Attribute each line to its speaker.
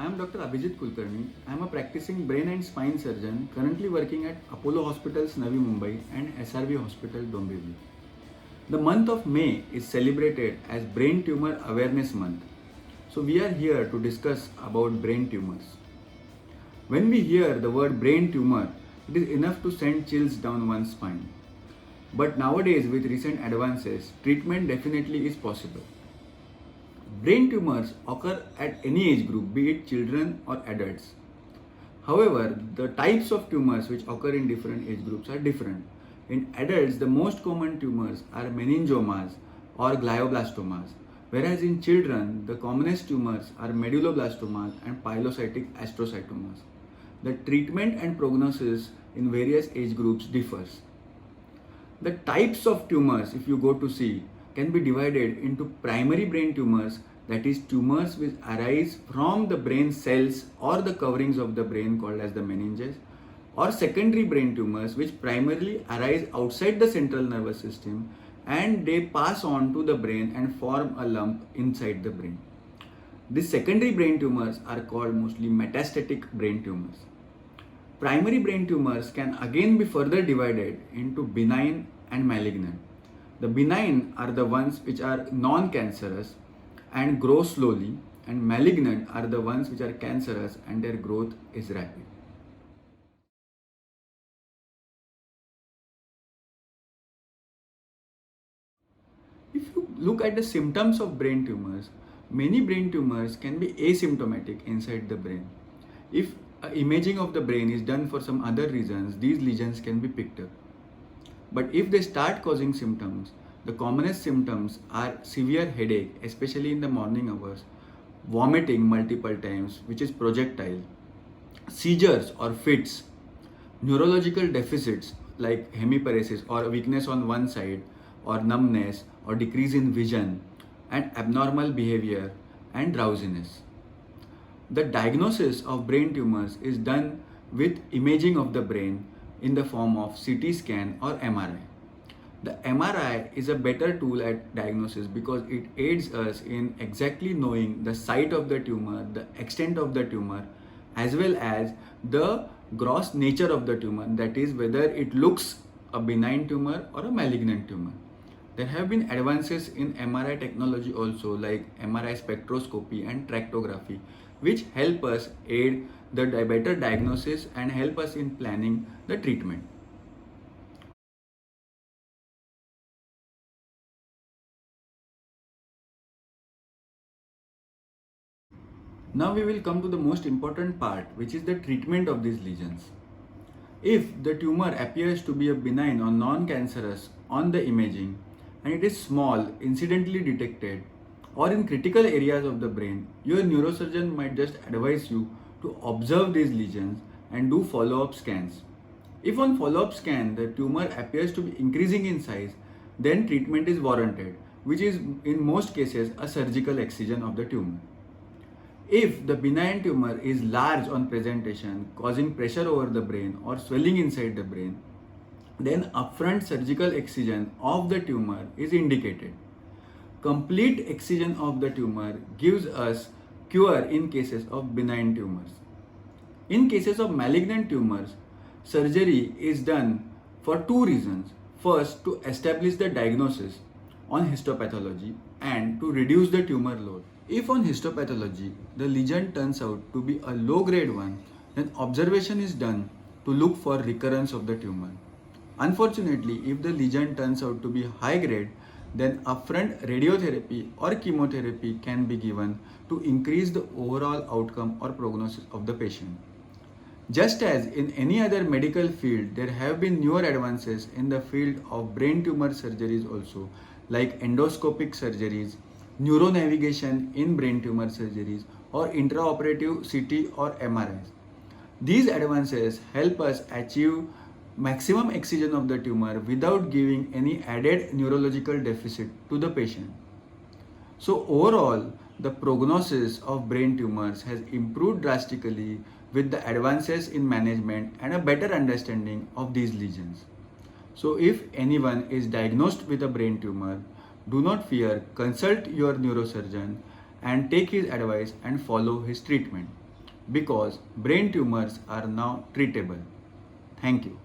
Speaker 1: I'm Dr.Abhijit. I'm a practicing brain and spine surgeon currently working at Apollo Hospitals, Navi Mumbai and SRV Hospital, Dombivli. The month of May is celebrated as Brain Tumor Awareness Month. So we are here to discuss about brain tumors. When we hear the word brain tumor, it is enough to send chills down one's spine. But nowadays, with recent advances, treatment definitely is possible. Brain tumors occur at any age group, be it children or adults. However, the types of tumors which occur in different age groups are different. In adults, the most common tumors are meningiomas or glioblastomas, whereas in children, the commonest tumors are medulloblastomas and pilocytic astrocytomas. The treatment and prognosis in various age groups differs. The types of tumors, if you go to see, can be divided into primary brain tumors, that is tumors which arise from the brain cells or the coverings of the brain called as the meninges, or secondary brain tumors which primarily arise outside the central nervous system and they pass on to the brain and form a lump inside the brain. These secondary brain tumors are called mostly metastatic brain tumors. Primary brain tumors can again be further divided into benign and malignant. The benign are the ones which are non-cancerous and grow slowly, and malignant are the ones which are cancerous and their growth is rapid. If you look at the symptoms of brain tumors, many brain tumors can be asymptomatic inside the brain. If imaging of the brain is done for some other reasons, these lesions can be picked up. But if they start causing symptoms, the commonest symptoms are severe headache, especially in the morning hours, vomiting multiple times, which is projectile, seizures or fits, neurological deficits like hemiparesis or weakness on one side, or numbness or decrease in vision, and abnormal behavior and drowsiness. The diagnosis of brain tumors is done with imaging of the brain in the form of CT scan or MRI. The MRI is a better tool at diagnosis because it aids us in exactly knowing the site of the tumor, the extent of the tumor, as well as the gross nature of the tumor, that is whether it looks a benign tumor or a malignant tumor. There have been advances in MRI technology also, like MRI spectroscopy and tractography, which help us aid the better diagnosis and help us in planning the treatment. Now we will come to the most important part, which is the treatment of these lesions. If the tumor appears to be a benign or non-cancerous on the imaging and it is small, incidentally detected, or in critical areas of the brain, your neurosurgeon might just advise you to observe these lesions and do follow-up scans. If on follow-up scan the tumor appears to be increasing in size, then treatment is warranted, which is in most cases a surgical excision of the tumor. If the benign tumor is large on presentation, causing pressure over the brain or swelling inside the brain, then upfront surgical excision of the tumor is indicated. Complete excision of the tumor gives us cure in cases of benign tumors. In cases of malignant tumors, surgery is done for two reasons. First, to establish the diagnosis on histopathology and to reduce the tumor load. If on histopathology the lesion turns out to be a low grade one, then observation is done to look for recurrence of the tumor. Unfortunately, if the lesion turns out to be high grade, then upfront radiotherapy or chemotherapy can be given to increase the overall outcome or prognosis of the patient. Just as in any other medical field, there have been newer advances in the field of brain tumor surgeries also, like endoscopic surgeries, neuronavigation in brain tumor surgeries, or intraoperative CT or MRIs. These advances help us achieve maximum excision of the tumor without giving any added neurological deficit to the patient. So overall, the prognosis of brain tumors has improved drastically with the advances in management and a better understanding of these lesions. So if anyone is diagnosed with a brain tumor, do not fear, consult your neurosurgeon and take his advice and follow his treatment. because brain tumors are now treatable. Thank you.